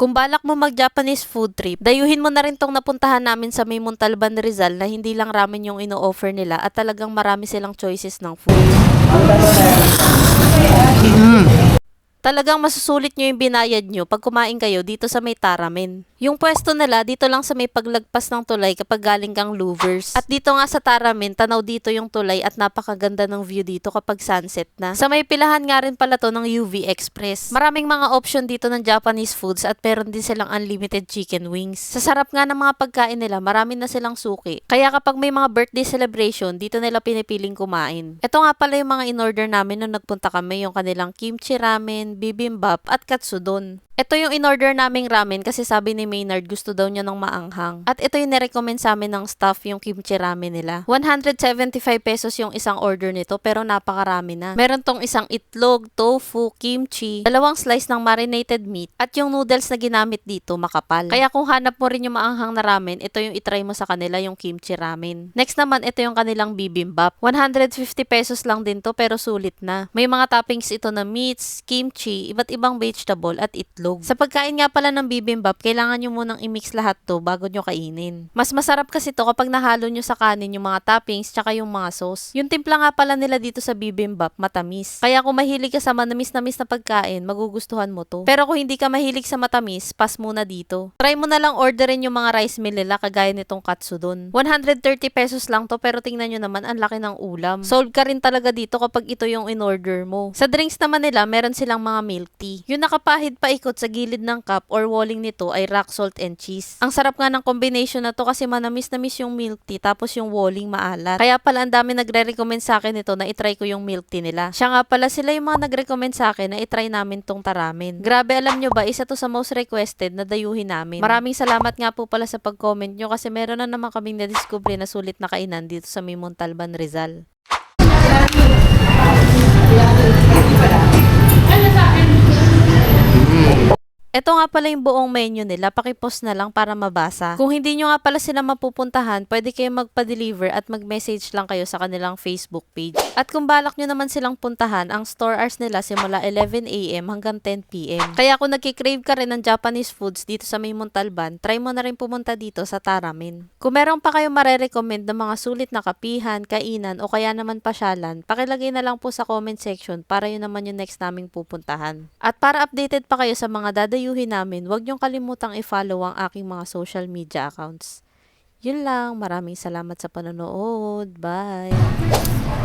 Kung balak mo mag-Japanese food trip, dayuhin mo na rin tong napuntahan namin sa may Montalban, Rizal na hindi lang ramen yung ino-offer nila at talagang marami silang choices ng food. Talagang masusulit nyo yung binayad nyo pag kumain kayo dito sa may Taramen. Yung pwesto nila dito lang sa may paglagpas ng tulay kapag galing kang Louvers. At dito nga sa Taramen, tanaw dito yung tulay at napakaganda ng view dito kapag sunset na. Sa may pilahan nga rin pala to ng UV Express. Maraming mga option dito ng Japanese foods at meron din silang unlimited chicken wings. Sa sarap nga ng mga pagkain nila, marami na silang suki. Kaya kapag may mga birthday celebration, dito nila pinipiling kumain. Ito nga pala yung mga in-order namin nung nagpunta kami, yung kanilang kimchi ramen, bibimbap at katsudon. Ito yung in-order naming ramen kasi sabi ni Maynard gusto daw niya ng maanghang. At ito yung nirecommend sa amin ng staff yung kimchi ramen nila. 175 pesos yung isang order nito pero napakarami na. Meron tong isang itlog, tofu, kimchi, dalawang slice ng marinated meat at yung noodles na ginamit dito makapal. Kaya kung hanap mo rin yung maanghang na ramen, ito yung itry mo sa kanila yung kimchi ramen. Next naman, ito yung kanilang bibimbap. 150 pesos lang din to pero sulit na. May mga toppings ito na meats, kimchi, iba't ibang vegetable at itlog. Sa pagkain nga pala ng bibimbap, kailangan nyo munang i-mix lahat to bago nyo kainin. Mas masarap kasi to kapag nahalo nyo sa kanin yung mga toppings tsaka yung mga sauce. Yung timpla nga pala nila dito sa bibimbap, matamis. Kaya kung mahilig ka sa manamis-namis na pagkain, magugustuhan mo to. Pero kung hindi ka mahilig sa matamis, pass muna dito. Try mo na lang orderin yung mga rice meal nila kagaya nitong katsudon. 130 pesos lang to pero tingnan nyo naman ang laki ng ulam. Solve ka rin talaga dito kapag ito yung in-order mo. Sa drinks naman nila, meron silang mga milk tea. Yung nakapahid pa ikot sa gilid ng cup or walling nito ay rock salt and cheese. Ang sarap nga ng combination na to kasi manamis-namis yung milk tea tapos yung walling maalat. Kaya pala ang dami nagre-recommend sa akin nito na itry ko yung milk tea nila. Siya nga pala sila yung mga nag-recommend sa akin na itry namin tong taramen. Grabe, alam nyo ba, isa to sa most requested na dayuhin namin. Maraming salamat nga po pala sa pag-comment nyo kasi meron na naman kaming na-discover na sulit na kainan dito sa may Montalban, Rizal. Ito nga pala yung buong menu nila, pakipost na lang para mabasa. Kung hindi nyo nga pala sila mapupuntahan, pwede kayo magpa-deliver at mag-message lang kayo sa kanilang Facebook page. At kung balak nyo naman silang puntahan, ang store hours nila simula 11 AM hanggang 10 PM. Kaya kung nagkikrave ka rin ng Japanese foods dito sa may Montalban, try mo na rin pumunta dito sa Taramen. Kung meron pa kayong marerecommend ng mga sulit na kapihan, kainan o kaya naman pasyalan, pakilagay na lang po sa comment section para yun naman yung next naming pupuntahan. At para updated pa kayo sa mga dadayuhin namin, huwag niyong kalimutang i-follow ang aking mga social media accounts. Yun lang, maraming salamat sa panonood. Bye!